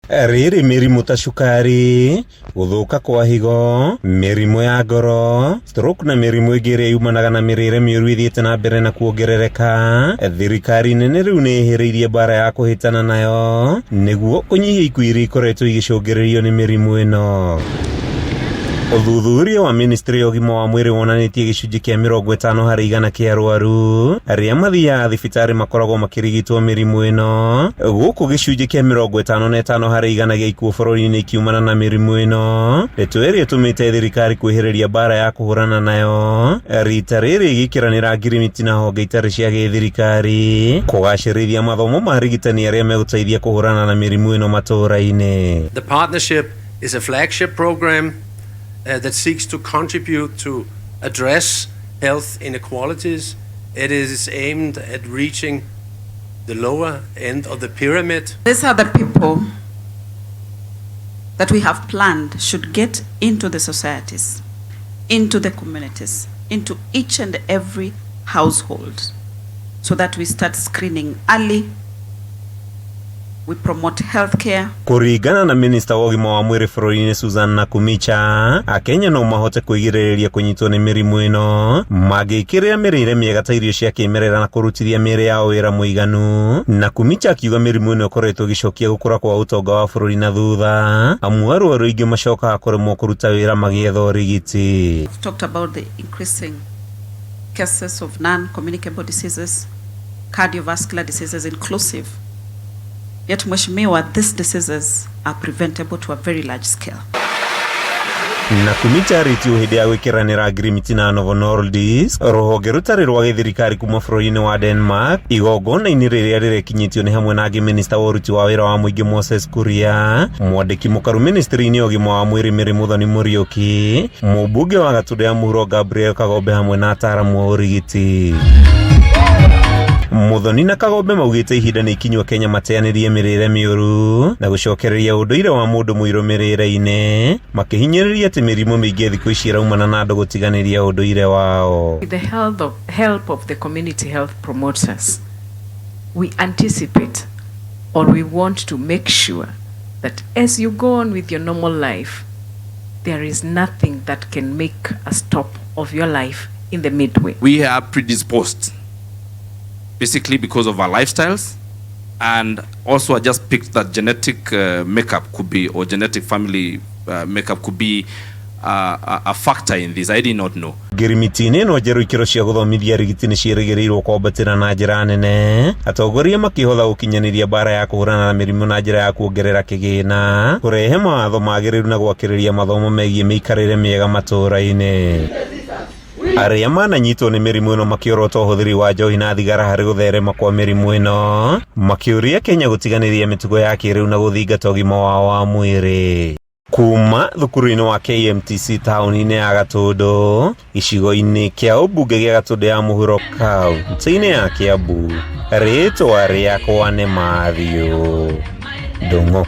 Riri mirimu ta cukari, guthuka kwa higo, mirimu ya ngoro, stroke na mirimu ingi iria yumanaga na mirire miuru ithiete na mbere na kuongerereka. Thirikari nene riu ni ihiriirie bara ya kuhitana nayo niguo kunyihia ikuũ iria ikoretwo igicungiririo ni mirimu ino. Uthuthuria wa Ministry ya Ugima wa Mwiri wonanitie gicunji kia 50% kia arwaru aria mathiaga thibitari makoragwo makirigitwo mirimu ino, guku gicunji kia 55% gia ikuũ bururi-ini ikiumana na mirimu ino. Ndeto iria itumite thirikari kwihiriria bara ya kuhurana nayo rita riri igikiranira ngirimiti na honge itari cia githirikari kugacirithia mathomo ma urigitani aria meguteithia kuhurana na mirimu ino matũra-ini. The partnership is a flagship program that seeks to contribute to address health inequalities. It is aimed at reaching the lower end of the pyramid. These are the people that we have planned should get into the societies, into the communities, into each and every household, so that we start screening early. We promote healthcare. Kuringana na Minister wa Ugima wa Mwiri bururi-ini Susan Nakumicha, Akenya no mahote kwigiriria kunyitwo ni mirimu ino magikiria mirire miega ta irio cia kimerera na kurutithia miri yao wira muiganu. Nakumicha akiuga mirimu ino ikoretwo gicokia gukura kwa utonga wa bururi na thutha amu arwaru aingi macokaga kuremwo kuruta wira magietha urigiti. We've talked about the increasing cases of non-communicable diseases, cardiovascular diseases inclusive. Yet, Mheshimiwa, these diseases are preventable to a very large scale. Nakumicha ritio hidi ya wikiranira NGIRIMITI na Novo Nordisk ruhonge rutari rwa githirikari kuma bururi-ini wa Denmark igongona-ini riria rirekinyitio ni hamwe na Minister wa uruti wa wira wa muingi Moses Kuria, mwandiki mukaru ministry-ini ya ugima wa mwiri MIRIMU Muriuki, mubunge wa Gatundu ya Mũhuro Gabriel Kagombe hamwe na ataramu wa urigiti. Muthoni na Kagombe maugite ihinda ni ikinywa Kenya mateanirie mirire miuru na gucokereria unduire wa mundu muiru mirire-ini makihinyiriria ati mirimu mingi thiku ici iraumana na andu gutiganiria unduire wao. With the help of the community health promoters, we anticipate or we want to make sure that as you go on with your normal life, there is nothing that can make a stop of your life in the midway. We are predisposed basically because of our lifestyles, and also I just picked that genetic makeup could be, or genetic family makeup could be a factor in this. I did not know. NGIRIMITI no jeru ikiro cia guthomithia urigiti ni ciirigirirwo kwambatira na njira nene, atongoria makihotha gukinyaniria bara ya kuhurana na mirimu na njira ya kuongerera kigina, kurehe mawatho magiriru na gwakiriria mathomo megie miikarire miega matũra-ini. Aria mananyitwo ni mirimu ino makiorota uhuthiri wa njohi na thigara hari gutherema kwa mirimu ino makiuria Kenya gutiganiria mitugo ya kiriu na guthingata ugima wao wa mwiri. Kuma thukuru-ini wa KMTC tauni-ini ya Gatundu icigo-ini kia ubunge gia Gatundu ya Mũhuro kaunti-ini ya Kiambu, ritwa riakwa ni Mathew Ndung'u.